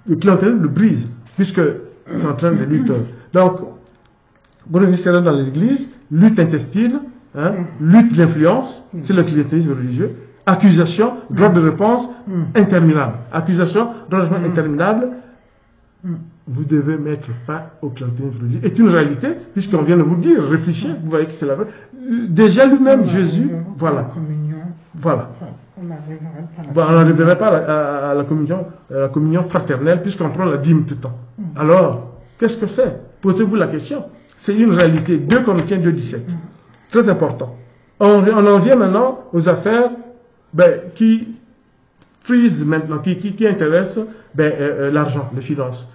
Le clientélisme le brise, puisque c'est en train de lutter. Donc, bon, dans les églises, lutte intestine, lutte d'influence, c'est le clientélisme religieux. Accusation, droit de réponse interminable. Accusation, droit de réponse interminable. Vous devez mettre fin au clientélisme religieux. C'est une réalité, puisqu'on vient de vous dire, réfléchissez, vous voyez que c'est la vraie. Déjà lui-même, Jésus, voilà. Voilà. On n'arriverait pas à la communion fraternelle, puisqu'on prend la dîme tout le temps. Alors, qu'est-ce que c'est? Posez-vous la question. C'est une réalité. 2 Corinthiens 2, 17. Très important. On en vient maintenant aux affaires qui frisent maintenant, qui intéressent l'argent, les finances.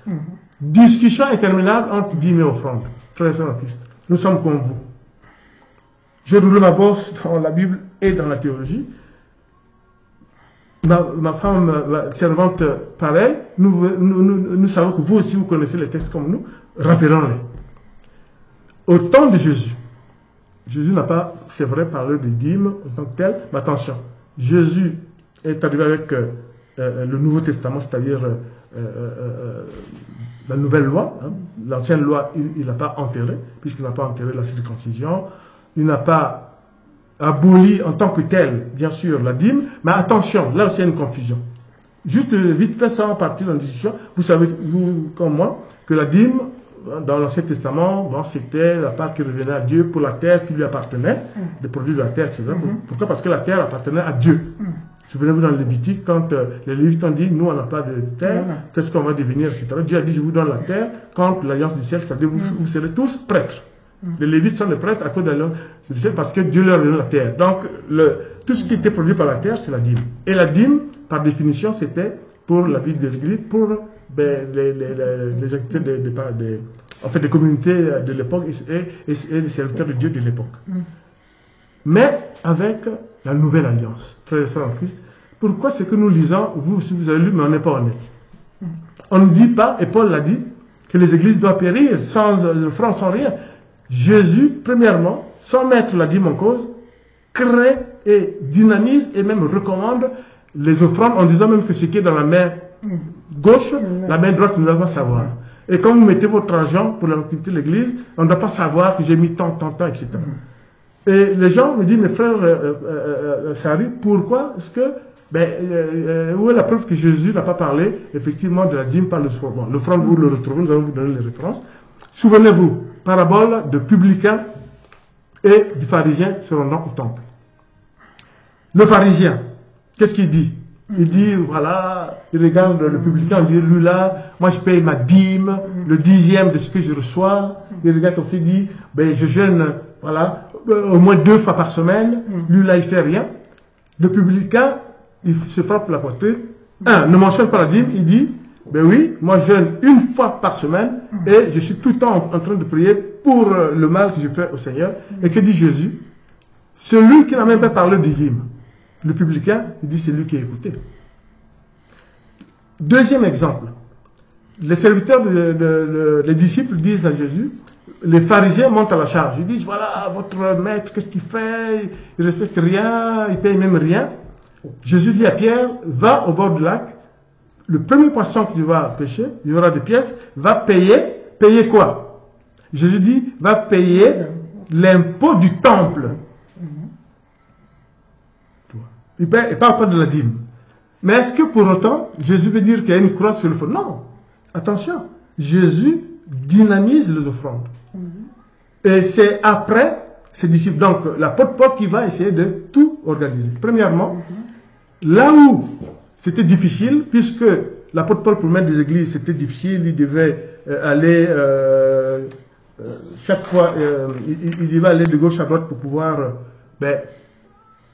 Discussion interminable entre dîmes et offrandes. Frères et sœurs en Christ, nous sommes comme vous. Je roule ma bosse dans la Bible et dans la théologie. Ma femme, ma servante, pareil. Nous savons que vous aussi, vous connaissez les textes comme nous. Rappelons-les. Au temps de Jésus, Jésus n'a pas, c'est vrai, parlé de dîmes en tant que tel, mais attention, Jésus est arrivé avec le Nouveau Testament, c'est-à-dire la nouvelle loi. L'ancienne loi, il n'a pas enterré, puisqu'il n'a pas enterré la circoncision. Il n'a pas aboli en tant que tel, bien sûr, la dîme, mais attention, là aussi il y a une confusion. Juste vite fait, sans partir dans la discussion, vous savez, vous comme moi, que la dîme, dans l'Ancien Testament, c'était la part qui revenait à Dieu pour la terre qui lui appartenait, les produits de la terre, etc. Pourquoi? Parce que la terre appartenait à Dieu. Souvenez-vous dans le Lévitique, quand les Lévites ont dit, nous on n'a pas de terre, qu'est-ce qu'on va devenir, etc. Dieu a dit, je vous donne la terre, quand l'alliance du ciel, c'est-à-dire vous serez tous prêtres. Les Lévites sont les prêtres à cause de l'alliance du ciel parce que Dieu leur donne la terre. Donc, tout ce qui était produit par la terre, c'est la dîme. Et la dîme, par définition, c'était pour la vie de l'Église, pour les activités des communautés de l'époque et les serviteurs de Dieu de l'époque. Mais avec la nouvelle alliance, frères et sœurs en Christ, pourquoi c'est que nous lisons, vous aussi vous avez lu, mais on n'est pas honnête. On ne dit pas, et Paul l'a dit, que les églises doivent périr sans offrande, sans rien. Jésus, premièrement, sans mettre la dîme en cause, crée et dynamise et même recommande les offrandes en disant même que ce qui est dans la main gauche, la main droite ne doit pas savoir. Et quand vous mettez votre argent pour l'activité de l'église, on ne doit pas savoir que j'ai mis tant, etc. Et les gens me disent, mes frères, Sari, pourquoi est-ce que, où est la preuve que Jésus n'a pas parlé effectivement de la dîme par le soir? Bon, l'offrande, vous le retrouvez, nous allons vous donner les références. Souvenez-vous, parabole de publicain et du pharisien se rendant au temple. Le pharisien, qu'est-ce qu'il dit? Il dit, voilà, il regarde le publicain, il dit, lui là, moi je paye ma dîme, le 10e de ce que je reçois. Il regarde comme ça, il dit, je jeûne, voilà, au moins 2 fois par semaine. Lui là, il fait rien. Le publicain, il se frappe la poitrine. Ne mentionne pas la dîme, il dit, oui, moi je jeûne 1 fois par semaine et je suis tout le temps en train de prier pour le mal que je fais au Seigneur. Et que dit Jésus? Celui qui n'a même pas parlé de dîme. Le publicain, il dit c'est lui qui a écouté. Deuxième exemple. Les serviteurs, les disciples disent à Jésus, les pharisiens montent à la charge. Ils disent, voilà, votre maître, qu'est-ce qu'il fait? Il ne respecte rien, il ne paye même rien. Jésus dit à Pierre, va au bord du lac, le premier poisson que tu vas pêcher, il y aura des pièces, va payer. Payer quoi? Jésus dit, va payer l'impôt du temple. Il ne parle pas de la dîme. Mais est-ce que pour autant, Jésus veut dire qu'il y a une croix sur le fond? Non. Attention. Jésus dynamise les offrandes. Et c'est après ses disciples, donc l'apôtre Paul qui va essayer de tout organiser. Premièrement, là où c'était difficile, puisque l'apôtre Paul pour mettre des églises, c'était difficile, il devait aller chaque fois, il devait aller de gauche à droite pour pouvoir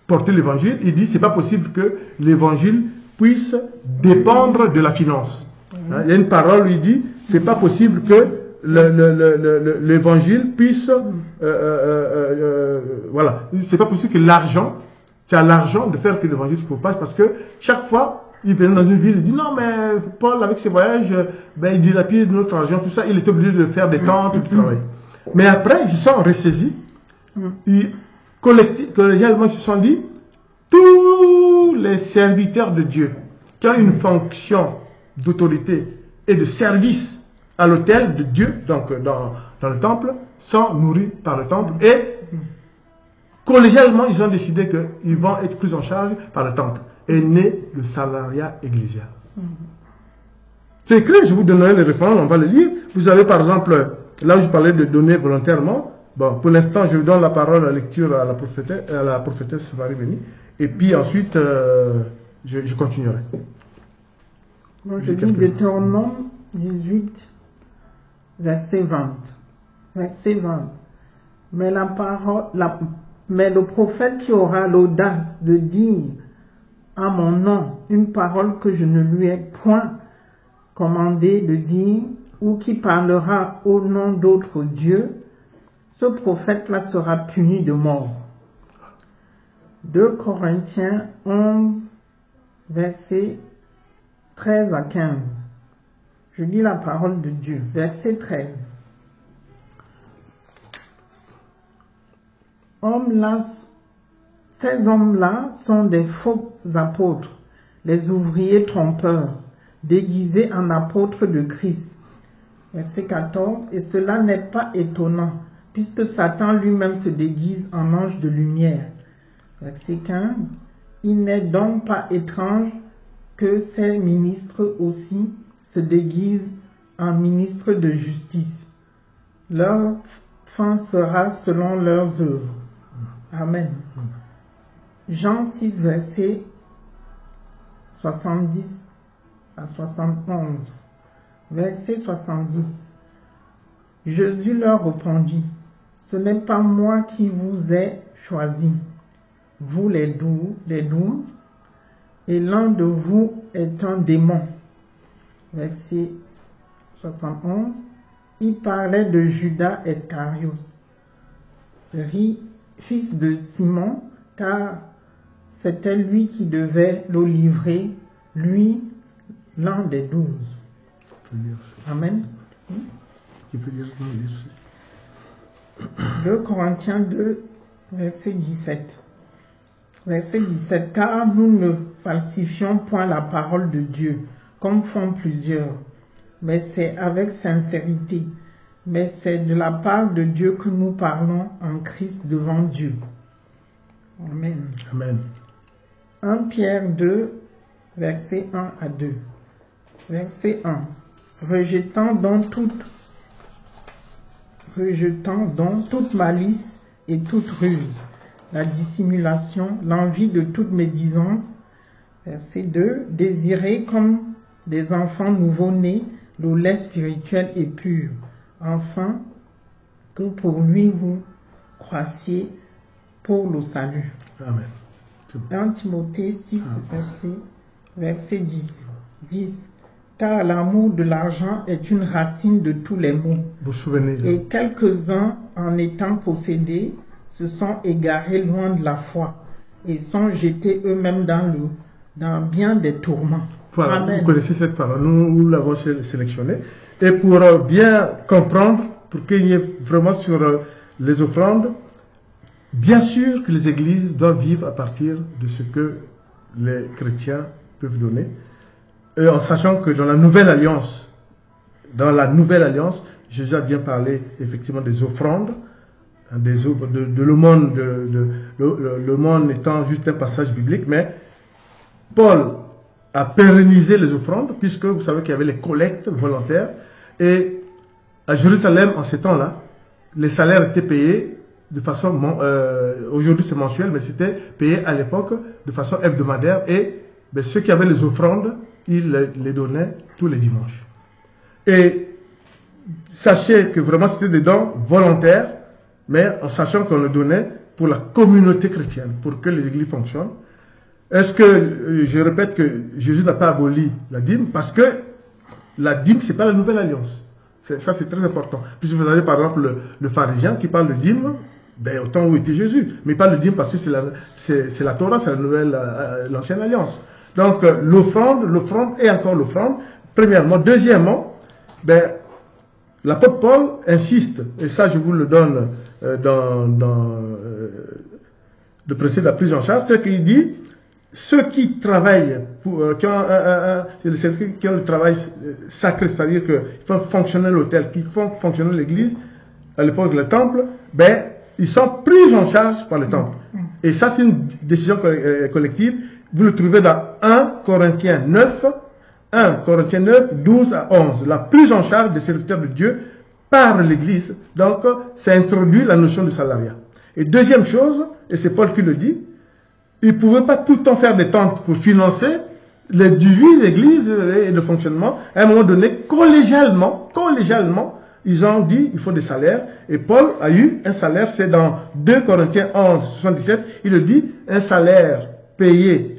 porter l'évangile. Il dit c'est pas possible que l'évangile puisse dépendre de la finance. Il y a une parole où il dit c'est pas possible que l'évangile puisse voilà, c'est pas possible que l'argent, tu as l'argent de faire que l'évangile se propage, parce que chaque fois il venait dans une ville, il dit non mais Paul avec ses voyages, il dilapide notre argent, tout ça, il était obligé de faire des tentes, tout travail. Mais après ils se sont ressaisis, collégialement ils se sont dit, tous les serviteurs de Dieu qui ont une fonction d'autorité et de service à l'autel de Dieu, donc dans le temple, sont nourris par le temple, et collégialement ils ont décidé qu'ils vont être pris en charge par le temple. Et naît le salariat ecclésial. C'est écrit, je vous donnerai les références, on va le lire. Vous avez par exemple, là où je parlais de donner volontairement, bon, pour l'instant je vous donne la parole à la lecture à la prophétesse Marie Béni, et puis ensuite je continuerai. Bon, je lis Deutéronome 18, verset 20. Verset 20. Mais le prophète qui aura l'audace de dire à mon nom une parole que je ne lui ai point commandé de dire, ou qui parlera au nom d'autres dieux, ce prophète-là sera puni de mort. 2 Corinthiens 11, versets 13 à 15. Je lis la parole de Dieu. Verset 13. Ces hommes-là sont des faux apôtres, les ouvriers trompeurs, déguisés en apôtres de Christ. Verset 14. Et cela n'est pas étonnant, puisque Satan lui-même se déguise en ange de lumière. Verset 15. Il n'est donc pas étrange que ces ministres aussi se déguisent en ministres de justice. Leur fin sera selon leurs œuvres. Amen. Jean 6, verset 70 à 71. Verset 70. Jésus leur répondit, « Ce n'est pas moi qui vous ai choisi, vous les 12, et l'un de vous est un démon. » Verset 71. Il parlait de Judas Iscariote, fils de Simon, car c'était lui qui devait le livrer, lui, l'un des 12. Amen. Tu peux lire ceci. 2 Corinthiens 2, verset 17. Verset 17. Car nous ne falsifions point la parole de Dieu, comme font plusieurs, mais c'est avec sincérité. Mais c'est de la part de Dieu que nous parlons en Christ devant Dieu. Amen. Amen. 1 Pierre 2, verset 1 à 2. Verset 1. Rejetant donc toute malice et toute ruse, la dissimulation, l'envie de toute médisance. Verset 2. Désirez comme des enfants nouveau-nés le lait spirituel et pur, afin que pour lui vous croissiez pour le salut. Amen. 1 Timothée 6, verset 10. 10. Car l'amour de l'argent est une racine de tous les maux. Vous vous souvenez? Et quelques-uns, en étant possédés, se sont égarés loin de la foi et sont jetés eux-mêmes dans bien des tourments. Voilà, Amen. vous connaissez cette parole, nous l'avons sélectionnée. Et pour bien comprendre, pour qu'il y ait vraiment sur les offrandes, bien sûr que les églises doivent vivre à partir de ce que les chrétiens peuvent donner. Et en sachant que dans la nouvelle alliance, Jésus a bien parlé effectivement des offrandes, de l'aumône, l'aumône étant juste un passage biblique, mais Paul a pérennisé les offrandes, puisque vous savez qu'il y avait les collectes volontaires, et à Jérusalem, en ces temps-là, les salaires étaient payés de façon, aujourd'hui c'est mensuel, mais c'était payé à l'époque de façon hebdomadaire, et ceux qui avaient les offrandes, ils les donnaient tous les dimanches. Et sachez que vraiment c'était des dons volontaires, mais en sachant qu'on le donnait pour la communauté chrétienne, pour que les églises fonctionnent. Est-ce que, je répète que Jésus n'a pas aboli la dîme, parce que la dîme, c'est pas la nouvelle alliance. Ça, c'est très important. Puisque vous avez par exemple le pharisien qui parle de dîme, au temps où était Jésus. Mais il parle de dîme parce que c'est la Torah, c'est la nouvelle, l'ancienne alliance. Donc, l'offrande et encore l'offrande, premièrement. Deuxièmement, l'apôtre Paul insiste, et ça je vous le donne dans le principe de la prise en charge, c'est qu'il dit, ceux qui travaillent, qui ont le travail sacré, c'est-à-dire qu'ils font fonctionner l'autel, qui font fonctionner l'église, à l'époque le temple, ils sont pris en charge par le temple. Et ça, c'est une décision collective. Vous le trouvez dans 1 Corinthiens 9, 12 à 11. La prise en charge des serviteurs de Dieu par l'église. Donc, ça introduit la notion de salariat. Et deuxième chose, et c'est Paul qui le dit, ils ne pouvaient pas tout le temps faire des tentes pour financer les dîmes d'église et le fonctionnement. À un moment donné, collégialement, ils ont dit il faut des salaires. Et Paul a eu un salaire, c'est dans 2 Corinthiens 11, 77, il le dit, un salaire payé.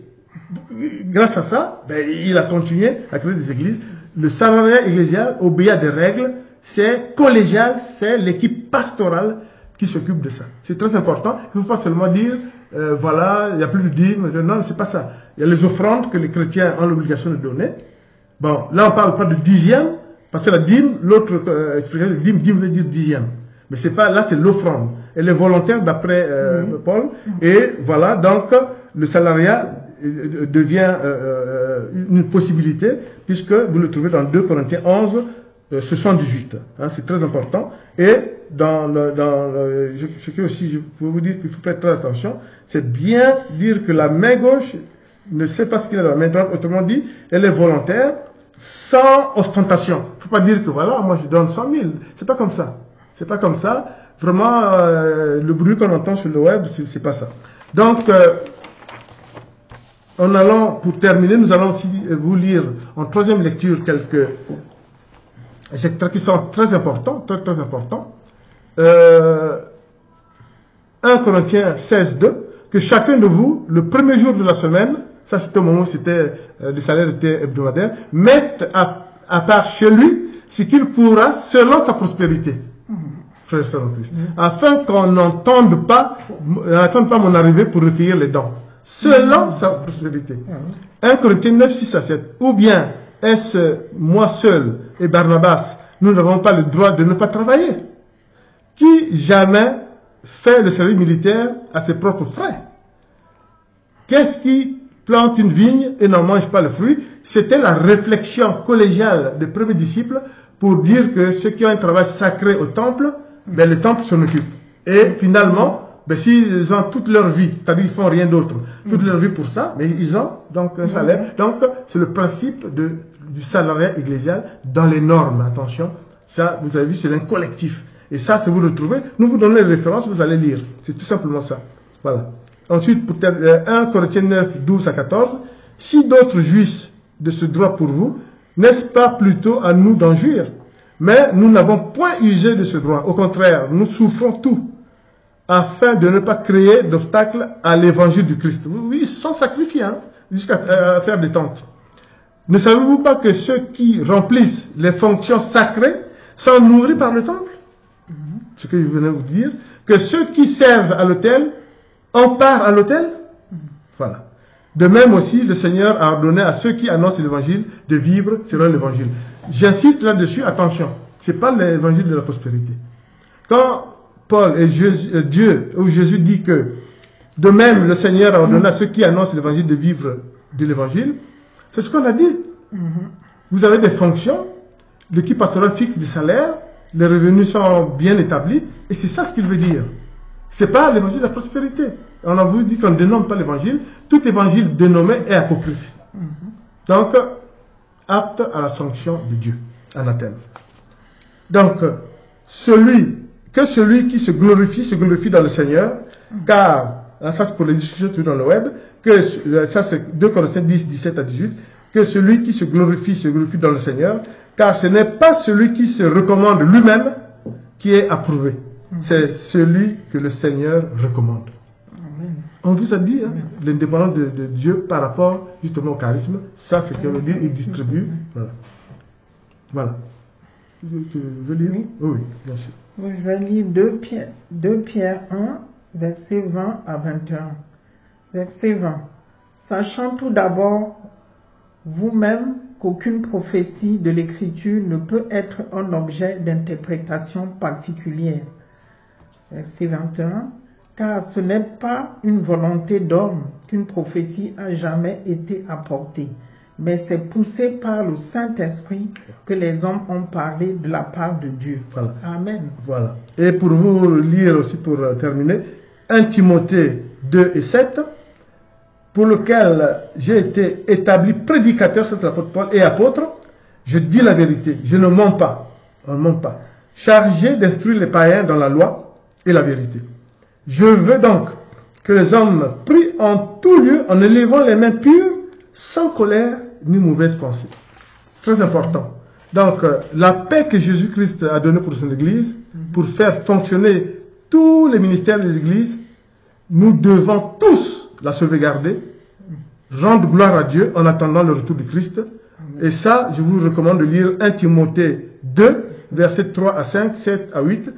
Grâce à ça, il a continué à créer des églises. Le salariat ecclésial obéit à des règles, c'est collégial, c'est l'équipe pastorale qui s'occupe de ça. C'est très important. Il ne faut pas seulement dire, voilà, il n'y a plus de dîmes. Non, c'est pas ça. Il y a les offrandes que les chrétiens ont l'obligation de donner. Bon, là, on ne parle pas de dixième, parce que la dîme, l'autre expression de dîme veut dire dixième. Mais c'est pas, là, c'est l'offrande. Elle est volontaire d'après Paul. Et voilà, donc, le salariat devient une possibilité, puisque vous le trouvez dans 2 Corinthiens 11, 78. C'est très important. Et ce que aussi je peux vous dire qu'il faut faire très attention, c'est bien dire que la main gauche ne sait pas ce qu'il a dans la main droite. Autrement dit, elle est volontaire, sans ostentation. Il ne faut pas dire que voilà, moi je donne 100 000. C'est pas comme ça. C'est pas comme ça. Vraiment, le bruit qu'on entend sur le web, c'est pas ça. Donc, pour terminer, nous allons aussi vous lire en troisième lecture quelques extraits qui sont très importants, très importants. 1 Corinthiens 16, 2, que chacun de vous, le premier jour de la semaine, ça c'était au moment où le salaire était hebdomadaire, mette à part chez lui ce qu'il pourra selon sa prospérité. Frères et sœurs en Christ. Afin qu'on n'entende pas mon arrivée pour recueillir les dons. Selon sa prospérité. 1 Corinthiens 9, 6 à 7. Ou bien, est-ce moi seul et Barnabas, nous n'avons pas le droit de ne pas travailler? Qui jamais fait le service militaire à ses propres frais? Qu'est-ce qui plante une vigne et n'en mange pas le fruit? C'était la réflexion collégiale des premiers disciples pour dire que ceux qui ont un travail sacré au temple, ben, le temple s'en occupe. Et finalement, ben, s'ils ont toute leur vie, c'est-à-dire qu'ils font rien d'autre, toute leur vie pour ça, mais ils ont donc un salaire. Donc c'est le principe du salariat ecclésial dans les normes. Attention, ça, vous avez vu, c'est un collectif. Et ça, si vous le trouvez, nous vous donnons les références, vous allez lire. C'est tout simplement ça. Voilà. Ensuite, pour 1 Corinthiens 9, 12 à 14, si d'autres jouissent de ce droit pour vous, n'est-ce pas plutôt à nous d'en jouir? Mais nous n'avons point usé de ce droit. Au contraire, nous souffrons tout, afin de ne pas créer d'obstacles à l'évangile du Christ. Oui, ils se sont sacrifiés jusqu'à faire des tentes. Ne savez-vous pas que ceux qui remplissent les fonctions sacrées sont nourris par le temple? Ce que je venais vous dire, que ceux qui servent à l'autel en part à l'autel. Voilà. De même aussi, le Seigneur a ordonné à ceux qui annoncent l'évangile de vivre selon l'évangile. J'insiste là-dessus, attention, ce n'est pas l'évangile de la prospérité. Quand Paul et Dieu, ou Jésus dit que de même le Seigneur a ordonné à ceux qui annoncent l'évangile de vivre de l'évangile, c'est ce qu'on a dit. Vous avez des fonctions, l'équipe pastorale fixe des salaires, les revenus sont bien établis, et c'est ça ce qu'il veut dire. Ce n'est pas l'évangile de la prospérité. On a vous dit qu'on ne dénomme pas l'évangile. Tout évangile dénommé est apocryphe. Donc, apte à la sanction de Dieu. Anathème. Donc, celui qui se glorifie dans le Seigneur, car, ça c'est pour les discussions dans le web, ça c'est 2 Corinthiens 10, 17 à 18, que celui qui se glorifie dans le Seigneur, car ce n'est pas celui qui se recommande lui-même qui est approuvé. C'est celui que le Seigneur recommande. Amen. On vous a dit l'indépendance de Dieu par rapport justement au charisme. Ça, c'est ce que veut dire, il distribue. Voilà. Tu veux lire? Oui, oui, bien sûr. Oui, je vais lire 2 Pierre 1, versets 20 à 21. Verset 20. Sachant tout d'abord, vous-même, qu'aucune prophétie de l'Écriture ne peut être un objet d'interprétation particulière. Verset 21. Car ce n'est pas une volonté d'homme qu'une prophétie a jamais été apportée, mais c'est poussé par le Saint-Esprit que les hommes ont parlé de la part de Dieu. Voilà. Amen. Voilà. Et pour vous lire aussi, pour terminer, 1 Timothée 2 et 7, pour lequel j'ai été établi prédicateur, c'est l'apôtre Paul, et apôtre, je dis la vérité, je ne mens pas, on ne ment pas, chargé d'instruire les païens dans la loi et la vérité. Je veux donc que les hommes prient en tout lieu en élevant les mains pures, sans colère ni mauvaise pensée. Très important. Donc, la paix que Jésus-Christ a donnée pour son Église, pour faire fonctionner tous les ministères des Églises, nous devons tous la sauvegarder, rendre gloire à Dieu en attendant le retour du Christ. Et ça, je vous recommande de lire 1 Timothée 2, versets 3 à 5, 7 à 8,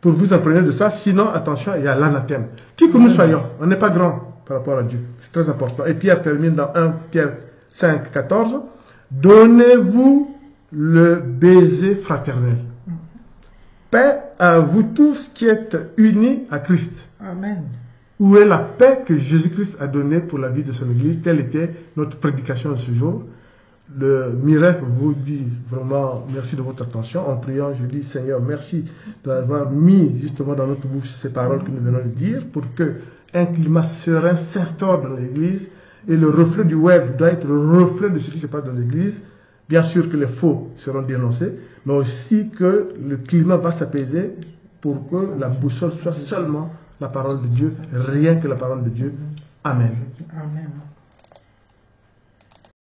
pour vous imprégner de ça. Sinon, attention, il y a l'anathème. Qui que nous soyons, on n'est pas grand par rapport à Dieu. C'est très important. Et Pierre termine dans 1 Pierre 5, 14. Donnez-vous le baiser fraternel. Paix à vous tous qui êtes unis à Christ. Amen. Où est la paix que Jésus-Christ a donnée pour la vie de son Église? Telle était notre prédication de ce jour. Le Miref vous dit vraiment merci de votre attention. En priant, je dis Seigneur, merci d'avoir mis justement dans notre bouche ces paroles que nous venons de dire pour que un climat serein s'instaure dans l'Église. Et le reflet du web doit être le reflet de ce qui se passe dans l'Église. Bien sûr que les faux seront dénoncés, mais aussi que le climat va s'apaiser pour que la boussole soit seulement la parole de Dieu, rien que la parole de Dieu. Amen. Amen.